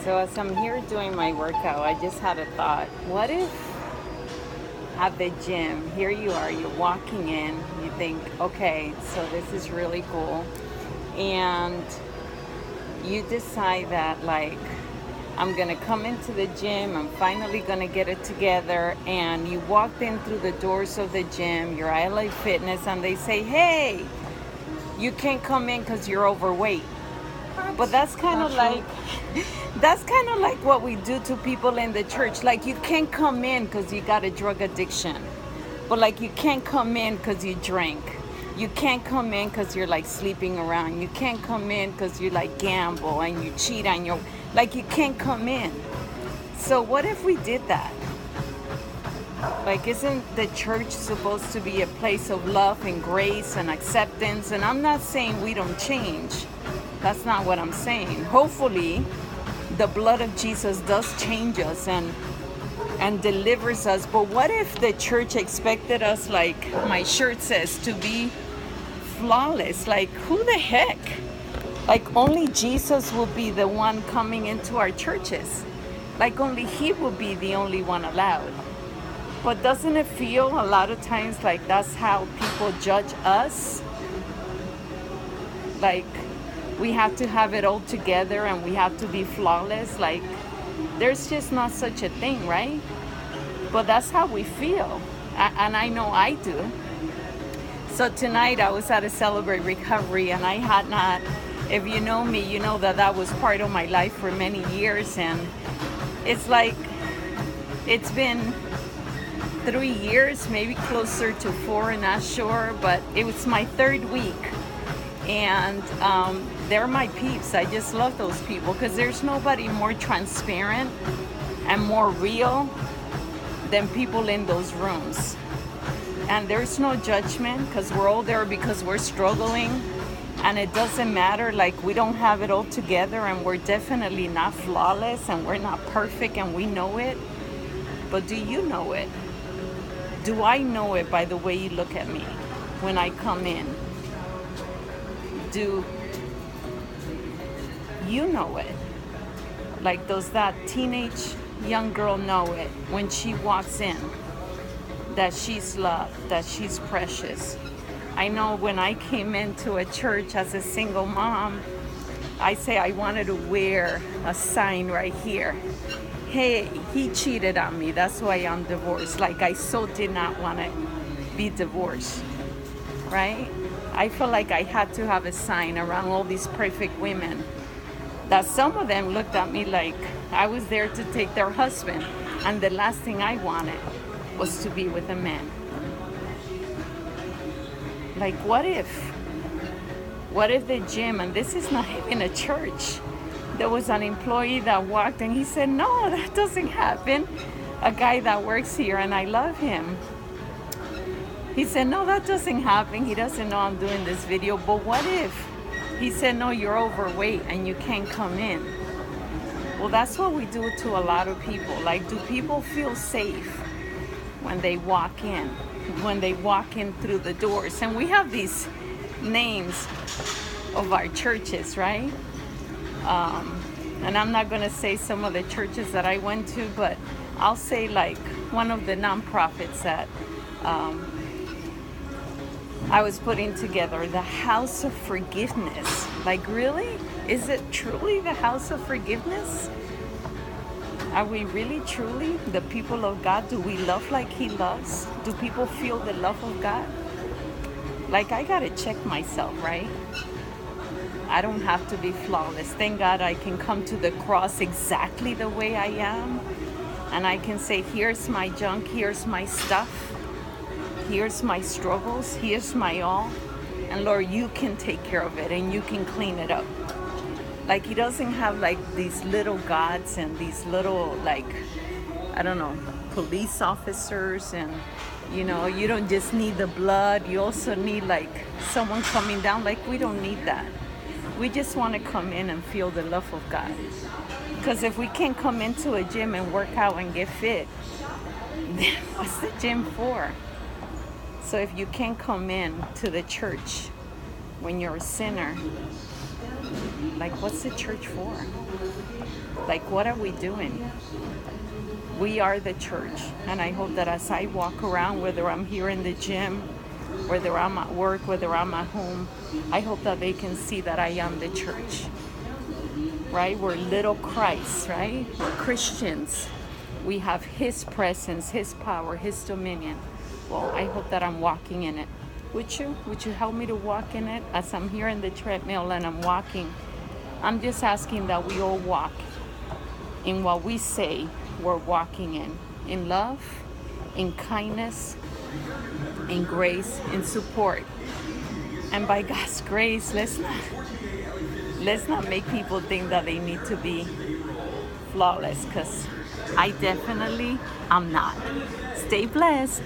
So as I'm here doing my workout, I just had a thought. What if at the gym, here you are, you're walking in, you think, okay, so this is really cool. And you decide that, like, I'm gonna come into the gym, I'm finally gonna get it together. And you walked in through the doors of the gym, you're at LA Fitness, and they say, hey, you can't come in because you're overweight. But that's kind of like that's kind of like what we do to people in the church. Like, you can't come in because you got a drug addiction, but like, you can't come in because you drink. You can't come in because you're like sleeping around. You can't come in because you like gamble and you cheat on your, like, you can't come in. So what if we did that? Like, isn't the church supposed to be a place of love and grace and acceptance? And I'm not saying we don't change. That's not what I'm saying. Hopefully, the blood of Jesus does change us and delivers us. But what if the church expected us, like my shirt says, to be flawless? Like, who the heck? Like, only Jesus will be the one coming into our churches. Like, only He will be the only one allowed. But doesn't it feel a lot of times like that's how people judge us? Like, we have to have it all together and we have to be flawless. Like, there's just not such a thing, right? But that's how we feel. And I know I do. So tonight I was at a Celebrate Recovery, and I had not, if you know me, you know that that was part of my life for many years. And it's like, it's been 3 years, maybe closer to 4, not sure, but it was my 3rd week. And they're my peeps. I just love those people because there's nobody more transparent and more real than people in those rooms. And there's no judgment because we're all there because we're struggling. And it doesn't matter, like, we don't have it all together, and we're definitely not flawless, and we're not perfect, and we know it. But do you know it? Do I know it by the way you look at me when I come in? Do you know it? Like, does that teenage young girl know it when she walks in? That she's loved, that she's precious. I know when I came into a church as a single mom, I say I wanted to wear a sign right here. Hey, he cheated on me, that's why I'm divorced. Like, I so did not want to be divorced, right? I felt like I had to have a sign around all these perfect women, that some of them looked at me like I was there to take their husband, and the last thing I wanted was to be with a man. Like, what if the gym, and this is not even a church, there was an employee that walked and he said, no, that doesn't happen. A guy that works here, and I love him. He said, no, that doesn't happen. He doesn't know I'm doing this video. But what if he said, no, you're overweight and you can't come in? Well, that's what we do to a lot of people. Like, do people feel safe when they walk in? When they walk in through the doors? And we have these names of our churches, right? And I'm not going to say some of the churches that I went to, but I'll say, like, one of the nonprofits that I was putting together, the House of Forgiveness. Like, really? Is it truly the House of Forgiveness? Are we really truly the people of God? Do we love like He loves? Do people feel the love of God? Like, I gotta check myself, right? I don't have to be flawless. Thank God I can come to the cross exactly the way I am. And I can say, here's my junk, here's my stuff. Here's my struggles, here's my all, and Lord, you can take care of it and you can clean it up. Like, He doesn't have like these little gods and these little, like, I don't know, police officers, and you know, you don't just need the blood, you also need like someone coming down. Like, we don't need that. We just want to come in and feel the love of God. Because if we can't come into a gym and work out and get fit, then what's the gym for? So if you can't come in to the church when you're a sinner, Like, what's the church for? Like, what are we doing? We are the church. And I hope that as I walk around, whether I'm here in the gym, whether I'm at work, whether I'm at home, I hope that they can see that I am the church, right? We're little Christ, right? We're Christians. We have His presence, His power, His dominion. Well, I hope that I'm walking in it. Would you? Would you help me to walk in it? As I'm here in the treadmill and I'm walking, I'm just asking that we all walk in what we say we're walking in love, in kindness, in grace, in support. And by God's grace, let's not make people think that they need to be flawless, because I definitely am not. Stay blessed.